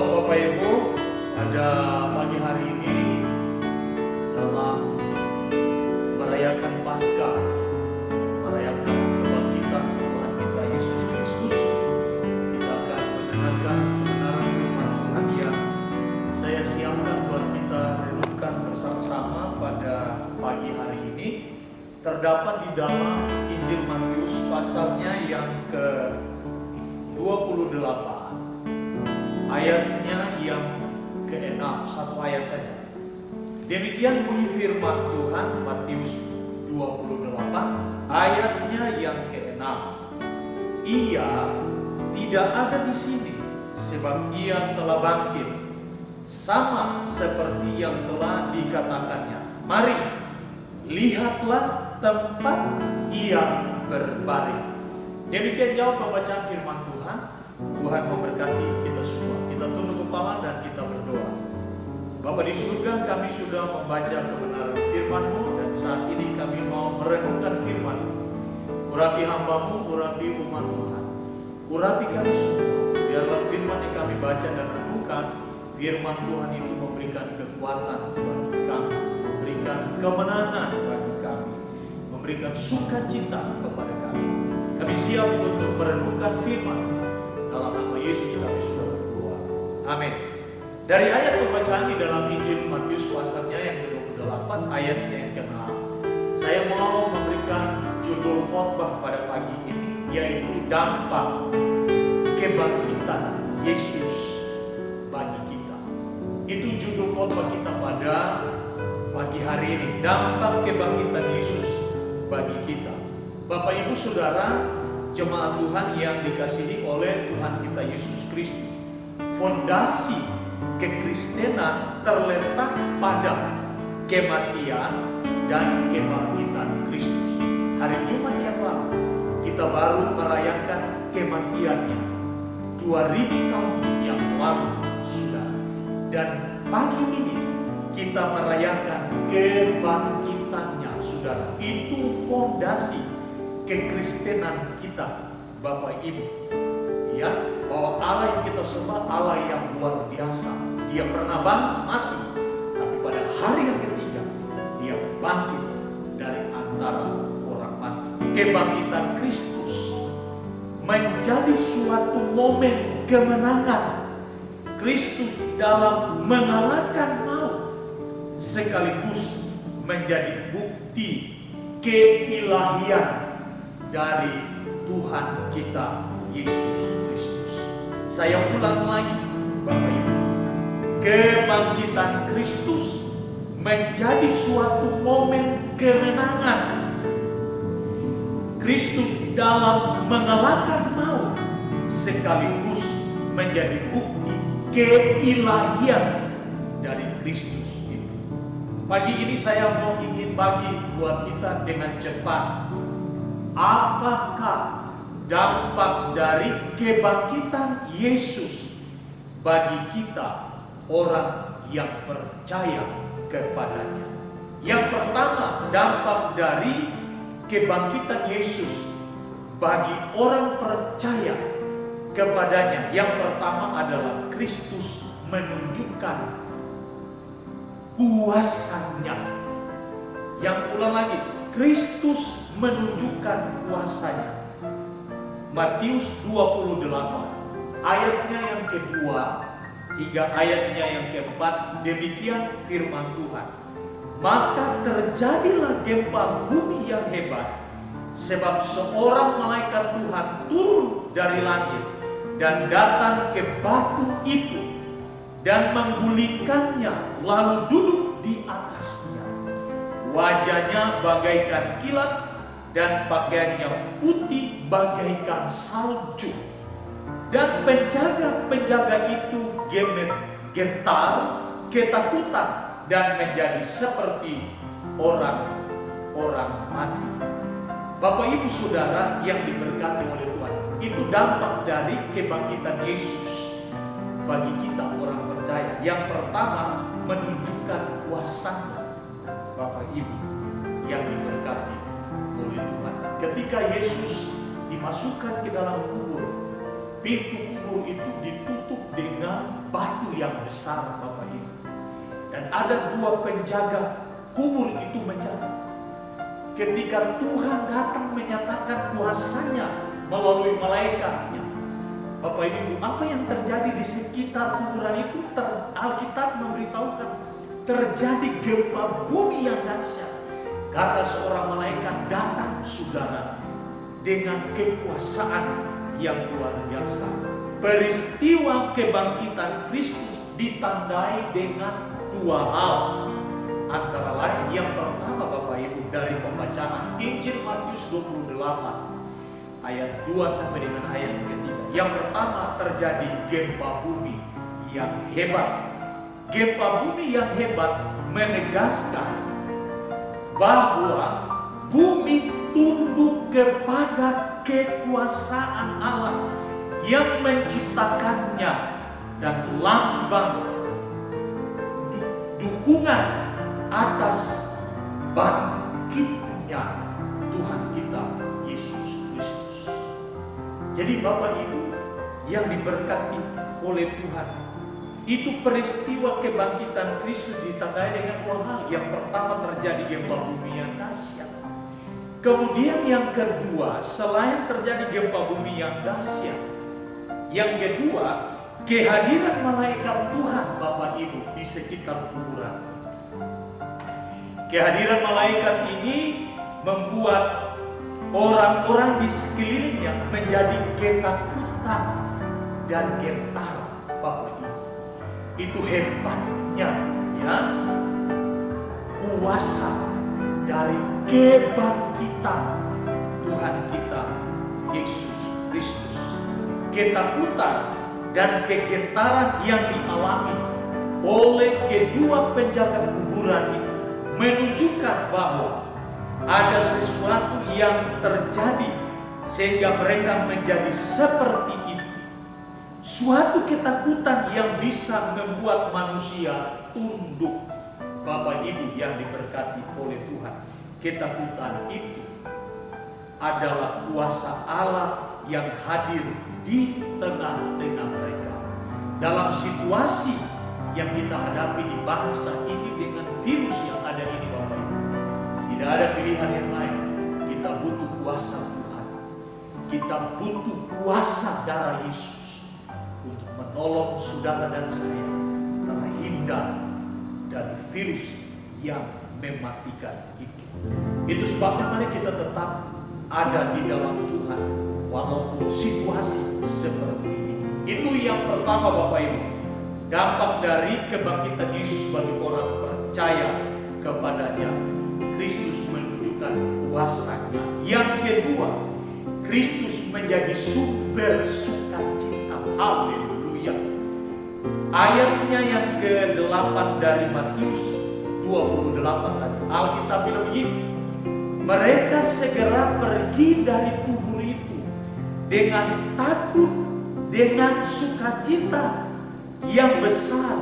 Shalom Bapak Ibu, pada pagi hari ini dalam merayakan Paskah, merayakan kebangkitan Tuhan kita Yesus Kristus, kita akan mendengarkan kebenaran firman Tuhan yang saya siapkan buat kita renungkan bersama-sama pada pagi hari ini. Terdapat di dalam Injil Matius pasalnya yang ke-28, ayatnya yang ke-6, satu ayat saja. Demikian bunyi firman Tuhan, Matius 28 ayatnya yang ke-6. Ia tidak ada di sini, sebab ia telah bangkit, sama seperti yang telah dikatakannya. Mari, lihatlah tempat ia berbaring. Demikian jauh pembacaan firman Tuhan. Tuhan memberkati kita semua. Kita tunduk kepala dan kita berdoa. Bapa di surga, kami sudah membaca kebenaran firman-Mu, dan saat ini kami mau merenungkan firman-Mu. Urapi hamba-Mu, urapi umat Tuhan, urapi kami semua. Biarlah firman yang kami baca dan renungkan, firman Tuhan itu memberikan kekuatan bagi kami, memberikan kemenangan bagi kami, memberikan sukacita kepada kami. Kami siap untuk merenungkan firman. Dalam nama Yesus kami sudah berdoa. Amin. Dari ayat pembacaan di dalam Injil Matius pasalnya yang ke-28 ayatnya yang ke-6, saya mau memberikan judul khotbah pada pagi ini, yaitu dampak kebangkitan Yesus bagi kita. Itu judul khotbah kita pada pagi hari ini, dampak kebangkitan Yesus bagi kita. Bapak Ibu Saudara, jemaat Tuhan yang dikasihi oleh Tuhan kita Yesus Kristus, fondasi kekristenan terletak pada kematian dan kebangkitan Kristus. Hari Jumat yang lalu kita baru merayakan kematiannya, 2000 tahun yang lalu sudah. Dan pagi ini kita merayakan kebangkitannya, saudara. Itu fondasi kekristenan kita, Bapak Ibu. Ya, bahwa Allah yang kita sembah Allah yang luar biasa. Dia pernah mati, tapi pada hari yang ketiga dia bangkit dari antara orang mati. Kebangkitan Kristus menjadi suatu momen kemenangan Kristus dalam mengalahkan maut, sekaligus menjadi bukti keilahian dari Tuhan kita Yesus Kristus. Saya ulang lagi, Bapak Ibu. Kebangkitan Kristus menjadi suatu momen kemenangan Kristus dalam mengalahkan maut, sekaligus menjadi bukti keilahian dari Kristus itu. Pagi ini saya ingin bagi buat kita dengan cepat, apakah dampak dari kebangkitan Yesus bagi kita orang yang percaya kepadanya. Yang pertama, dampak dari kebangkitan Yesus bagi orang percaya kepadanya. Yang pertama adalah Kristus menunjukkan kuasanya. Yang ulang lagi, Kristus menunjukkan kuasanya. Matius 28 ayatnya yang kedua hingga ayatnya yang keempat, demikian firman Tuhan. Maka terjadilah gempa bumi yang hebat, sebab seorang malaikat Tuhan turun dari langit dan datang ke batu itu dan menggulingkannya, lalu duduk di atasnya. Wajahnya bagaikan kilat dan pakaiannya putih bagaikan salju. Dan penjaga-penjaga itu gentar, ketakutan, dan menjadi seperti orang-orang mati. Bapak Ibu Saudara yang diberkati oleh Tuhan, itu dampak dari kebangkitan Yesus bagi kita orang percaya. Yang pertama, menunjukkan kuasanya, Bapak Ibu yang diberkati oleh Tuhan. Ketika Yesus dimasukkan ke dalam kubur, pintu kubur itu ditutup dengan batu yang besar, Bapak Ibu. Dan ada 2 penjaga kubur itu menjaga. Ketika Tuhan datang menyatakan kuasanya melalui malaikatnya, Bapak Ibu, apa yang terjadi di sekitar kuburan itu? Alkitab memberitahukan terjadi gempa bumi yang dahsyat karena seorang malaikat datang, saudara, dengan kekuasaan yang luar biasa. Peristiwa kebangkitan Kristus ditandai dengan 2 hal. Antara lain yang pertama, Bapak Ibu, dari pembacaan Injil Matius 28 ayat 2 sampai dengan ayat ketiga. Yang pertama, terjadi gempa bumi yang hebat. Gempa bumi yang hebat menegaskan bahwa bumi tunduk kepada kekuasaan Allah yang menciptakannya dan lambang dukungan atas bangkitnya Tuhan kita Yesus Kristus. Jadi Bapak Ibu yang diberkati oleh Tuhan, itu peristiwa kebangkitan Kristus ditandai dengan 2 hal. Yang pertama, terjadi gempa bumi yang dahsyat. Kemudian yang kedua, selain terjadi gempa bumi yang dahsyat, yang kedua, kehadiran malaikat Tuhan, Bapak Ibu, di sekitar kuburan. Kehadiran malaikat ini membuat orang-orang di sekelilingnya menjadi ketakutan dan gentar, Bapak Ibu. Itu hebatnya, ya, kuasa dari kebangkitan Tuhan kita Yesus Kristus. Ketakutan dan kegentaran yang dialami oleh kedua penjaga kuburan itu menunjukkan bahwa ada sesuatu yang terjadi sehingga mereka menjadi seperti itu. Suatu ketakutan yang bisa membuat manusia tunduk, Bapak Ibu yang diberkati oleh Tuhan. Ketakutan itu adalah kuasa Allah yang hadir di tengah-tengah mereka. Dalam situasi yang kita hadapi di bangsa ini dengan virus yang ada ini, Bapak Ibu, tidak ada pilihan yang lain. Kita butuh kuasa Tuhan. Kita butuh kuasa darah Yesus untuk menolong saudara dan saya terhindar dari virus yang mematikan itu. Itu sebabnya mari kita tetap ada di dalam Tuhan walaupun situasi seperti ini. Itu yang pertama, Bapak Ibu. Dampak dari kebangkitan Yesus bagi orang percaya kepadanya. Kristus menunjukkan kuasanya. Yang kedua, Kristus menjadi sumber sukacita. Haleluya. Ayatnya yang ke-8 dari Matius 28 tadi. Alkitab bilang begini, mereka segera pergi dari kubur itu dengan takut, dengan sukacita yang besar,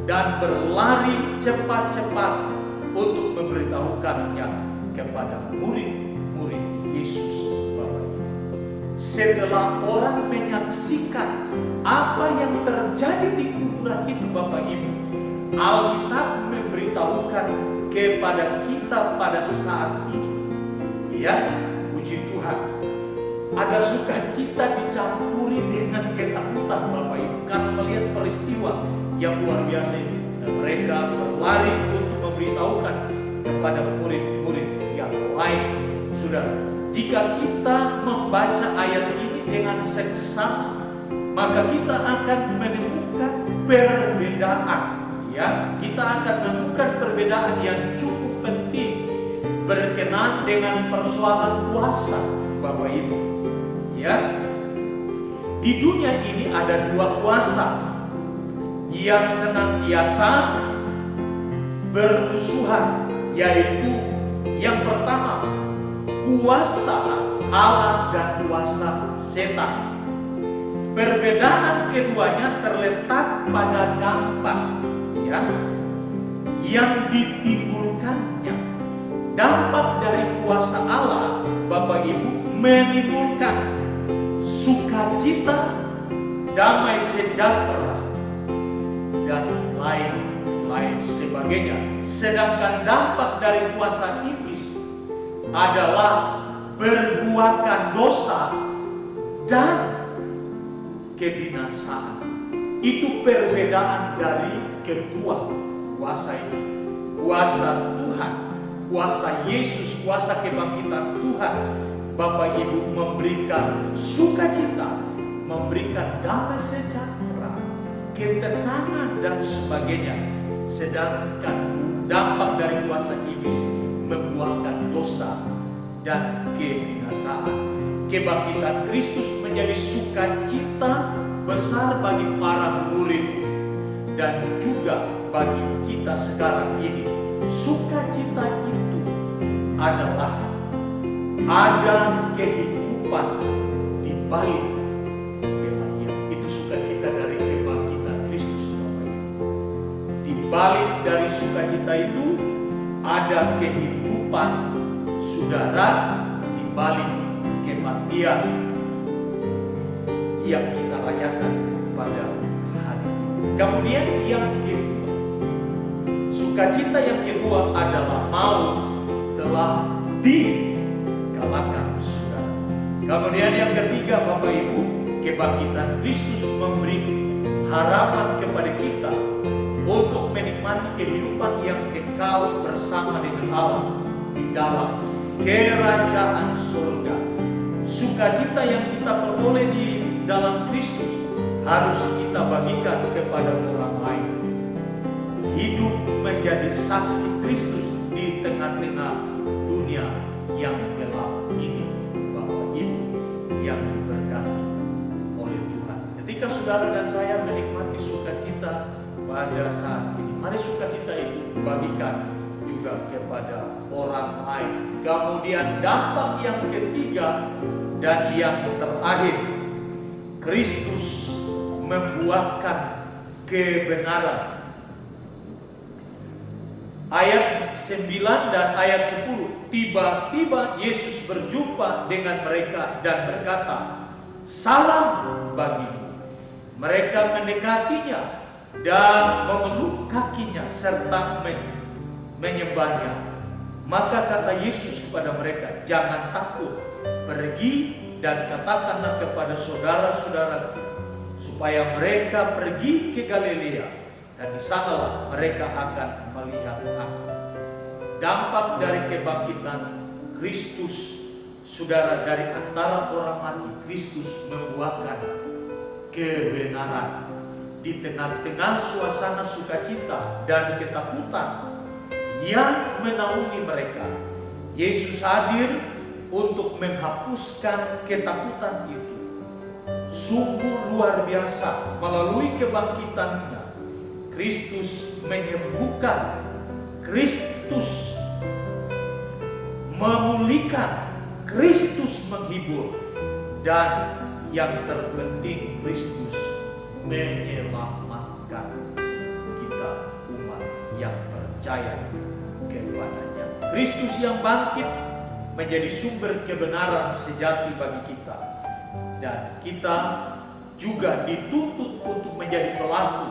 dan berlari cepat-cepat untuk memberitahukannya kepada murid-murid Yesus. Bapak Ibu, setelah orang menyaksikan apa yang terjadi di kuburan itu, Bapak Ibu, Alkitab memberitahukan kepada kita pada saat ini, ya, puji Tuhan, ada sukacita dicampuri dengan ketakutan, Bapak Ibu, karena melihat peristiwa yang luar biasa ini. Dan mereka berlari untuk memberitahukan kepada murid-murid yang lain. Saudara, jika kita membaca ayat ini dengan seksama, maka kita akan menemukan perbedaan, ya. Kita akan menemukan perbedaan yang cukup penting berkenaan dengan persoalan kuasa, Bapak Ibu. Ya, di dunia ini ada 2 kuasa yang senantiasa bermusuhan, yaitu yang pertama kuasa Allah dan kuasa setan. Perbedaan keduanya terletak pada dampak, ya, yang ditimbulkannya. Dampak dari kuasa Allah, Bapak Ibu, menimbulkan sukacita damai sejahtera, dan lain-lain sebagainya. Sedangkan dampak dari kuasa iblis adalah perbuatan dosa dan kebinasaan. Itu perbedaan dari kedua kuasa ini. Kuasa Tuhan, kuasa Yesus, kuasa kebangkitan Tuhan, Bapak Ibu, memberikan sukacita, memberikan damai sejahtera, ketenangan dan sebagainya. Sedangkan dampak dari kuasa iblis membuahkan dosa dan kebinasaan. Kebangkitan Kristus menjadi sukacita besar bagi para murid dan juga bagi kita sekarang ini. Sukacita itu adalah ada kehidupan di balik kematian. Itu sukacita dari kebangkitan Kristus, Bapak Ibu. Di balik dari sukacita itu ada kehidupan saudara di balik kematian yang kita rayakan pada hari ini. Kemudian yang kedua, sukacita yang kedua adalah maut telah dikalahkan, saudara. Kemudian yang ketiga, Bapak Ibu, kebangkitan Kristus memberi harapan kepada kita untuk menikmati kehidupan yang kekal bersama dengan Allah di dalam kerajaan surga. Sukacita yang kita peroleh di dalam Kristus harus kita bagikan kepada orang lain. Hidup menjadi saksi Kristus di tengah-tengah dunia yang gelap ini, Bapak Ibu yang diberkati oleh Tuhan. Ketika saudara dan saya menikmati sukacita pada saat ini, mari sukacita itu bagikan juga kepada orang lain. Kemudian dampak yang ketiga dan yang terakhir, Kristus membuahkan kebenaran. Ayat 9 dan ayat 10, tiba-tiba Yesus berjumpa dengan mereka dan berkata, "Salam bagimu." Mereka mendekatinya dan memeluk kakinya serta menyembahnya. Maka kata Yesus kepada mereka, "Jangan takut, pergi dan katakanlah kepada saudara-saudaraku supaya mereka pergi ke Galilea, dan di sanalah mereka akan melihat aku." Dampak dari kebangkitan Kristus, saudara, dari antara orang mati, Kristus membuahkan kebenaran di tengah-tengah suasana sukacita dan ketakutan yang menaungi mereka. Yesus hadir untuk menghapuskan ketakutan itu. Sungguh luar biasa, melalui kebangkitannya Kristus menyembuhkan, Kristus memulihkan, Kristus menghibur, dan yang terpenting Kristus menyelamatkan kita umat yang percaya kepadanya. Kristus yang bangkit menjadi sumber kebenaran sejati bagi kita, dan kita juga dituntut untuk menjadi pelaku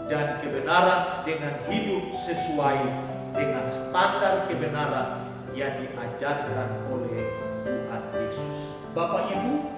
dan kebenaran dengan hidup sesuai dengan standar kebenaran yang diajarkan oleh Tuhan Yesus. Bapak Ibu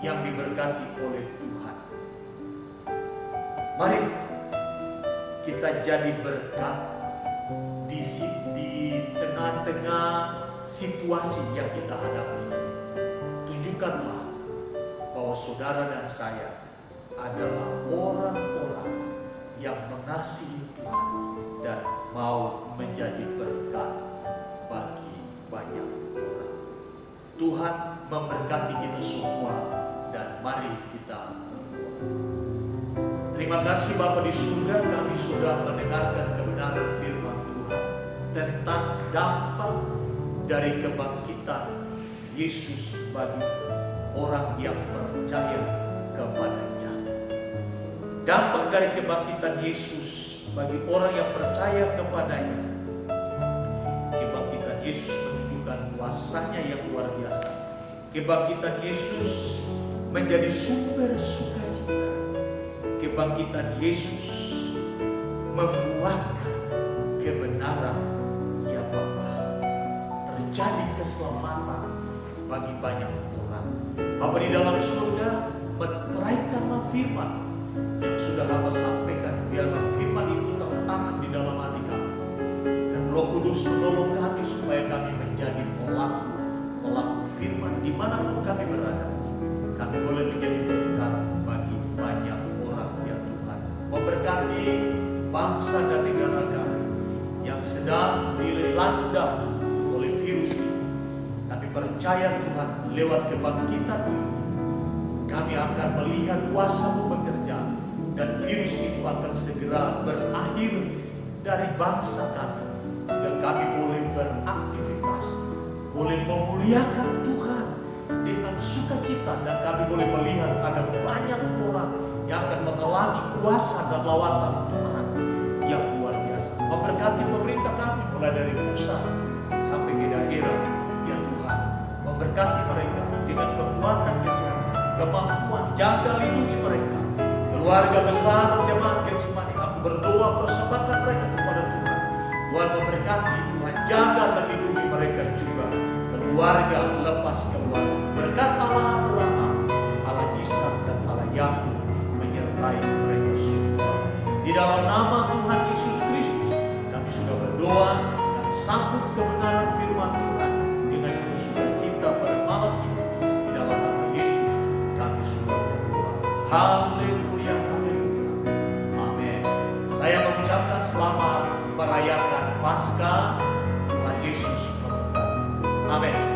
yang diberkati oleh Tuhan, mari kita jadi berkat di tengah-tengah situasi yang kita hadapi. Tunjukkanlah bahwa saudara dan saya adalah orang-orang yang mengasihi Tuhan dan mau menjadi berkat bagi banyak orang. Tuhan memberkati kita semua, dan mari kita berdoa. Terima kasih Bapa di surga, kami sudah mendengarkan kebenaran firman Tuhan tentang dampak dari kebangkitan Yesus bagi orang yang percaya kepadanya. Dampak dari kebangkitan Yesus bagi orang yang percaya kepadanya. Kebangkitan Yesus menunjukkan kuasanya yang luar biasa. Kebangkitan Yesus menjadi sumber sukacita. kebangkitan Yesus membuahkan kebenaran, ya Bapa. Terjadi keselamatan bagi banyak orang. Bapa di dalam surga, meteraikanlah firman yang sudah Bapa sampaikan. Biarlah firman itu tertanam di dalam hati kami. Dan Roh Kudus menolong kami supaya kami menjadi pelaku firman dimanapun kami berada. Kami boleh menjadi berkat bagi banyak orang, ya Tuhan. Memberkati bangsa dan negara kami yang sedang dilanda oleh virus ini. Kami percaya Tuhan, lewat kebangkitan ini kami akan melihat kuasa-Mu bekerja, dan virus itu akan segera berakhir dari bangsa kami, sehingga kami boleh beraktivitas, boleh memuliakan Tuhan dengan sukacita, dan kami boleh melihat ada banyak orang yang akan mengalami kuasa dan lawatan Tuhan yang luar biasa. Memberkati pemerintah kami mulai dari pusat sampai ke daerah, ya Tuhan. Memberkati mereka dengan kekuatan kesehatan, kemampuan, jaga lindungi mereka. Keluarga besar jemaat Getsemani, aku berdoa persembahkan mereka kepada Tuhan. Tuhan memberkati, Tuhan jaga dan lindungi mereka juga. Keluarga lepas keluarga. Berkat Allah Abraham, Allah Ishak dan Allah Yakub menyertai mereka semua. Di dalam nama Tuhan Yesus Kristus, kami sudah berdoa dan sambut kebenaran firman Tuhan dengan penuh sukacita pada malam ini. Di dalam nama Yesus, kami sudah berdoa. Haleluya, haleluya. Amin. Saya mengucapkan selamat merayakan Paskah. Tuhan Yesus memberkati. Amin.